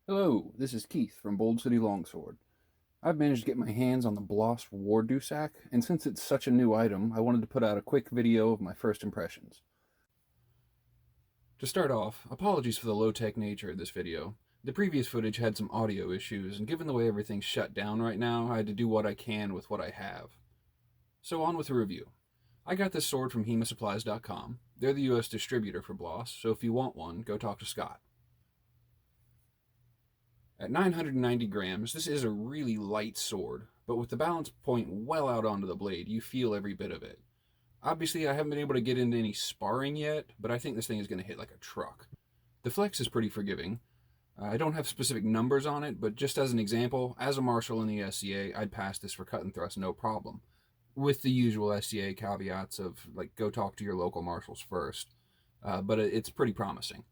Hello, this is Keith from Bold City Longsword. I've managed to get my hands on the Bloss War Dussack, and since it's such a new item, I wanted to put out a quick video of my first impressions. To start off, apologies for the low-tech nature of this video. The previous footage had some audio issues, and given the way everything's shut down right now, I had to do what I can with what I have. So on with the review. I got this sword from HEMASupplies.com. They're the US distributor for Bloss, so if you want one, go talk to Scott. At 990 grams, this is a really light sword, but with the balance point well out onto the blade, you feel every bit of it. Obviously, I haven't been able to get into any sparring yet, but I think this thing is going to hit like a truck. The flex is pretty forgiving. I don't have specific numbers on it, but just as an example, as a marshal in the SCA, I'd pass this for cut and thrust no problem, with the usual SCA caveats of, like, go talk to your local marshals first, but it's pretty promising.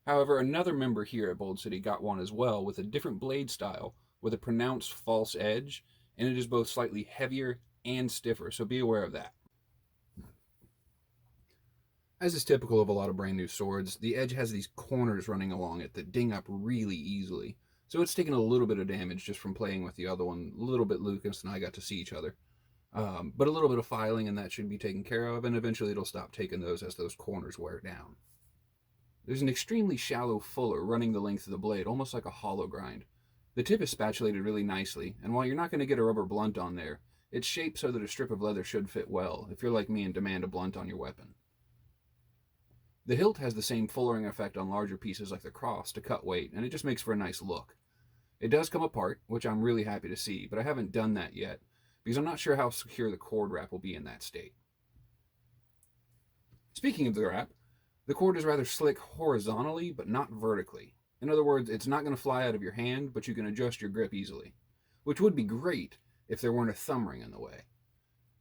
However, another member here at Bold City got one as well with a different blade style with a pronounced false edge, and it is both slightly heavier and stiffer, so be aware of that. As is typical of a lot of brand new swords, the edge has these corners running along it that ding up really easily, so it's taken a little bit of damage just from playing with the other one. A little bit Lucas and I got to see each other. But a little bit of filing and that should be taken care of, and eventually it'll stop taking those as those corners wear down. There's an extremely shallow fuller running the length of the blade, almost like a hollow grind. The tip is spatulated really nicely, and while you're not going to get a rubber blunt on there, it's shaped so that a strip of leather should fit well, if you're like me and demand a blunt on your weapon. The hilt has the same fullering effect on larger pieces like the cross to cut weight, and it just makes for a nice look. It does come apart, which I'm really happy to see, but I haven't done that yet, because I'm not sure how secure the cord wrap will be in that state. Speaking of the wrap, the cord is rather slick horizontally, but not vertically. In other words, it's not going to fly out of your hand, but you can adjust your grip easily, which would be great if there weren't a thumb ring in the way.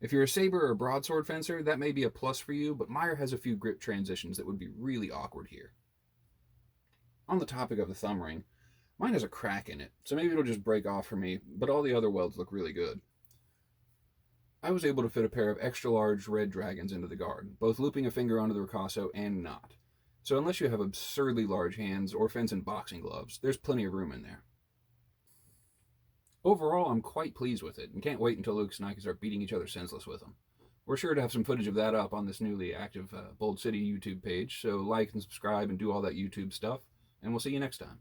If you're a saber or a broadsword fencer, that may be a plus for you, but Meyer has a few grip transitions that would be really awkward here. On the topic of the thumb ring, mine has a crack in it, so maybe it'll just break off for me, but all the other welds look really good. I was able to fit a pair of extra large red dragons into the guard, both looping a finger onto the ricasso and not. So unless you have absurdly large hands or fence and boxing gloves, there's plenty of room in there. Overall, I'm quite pleased with it, and can't wait until Lucas and I can start beating each other senseless with them. We're sure to have some footage of that up on this newly active Bold City YouTube page, so like and subscribe and do all that YouTube stuff, and we'll see you next time.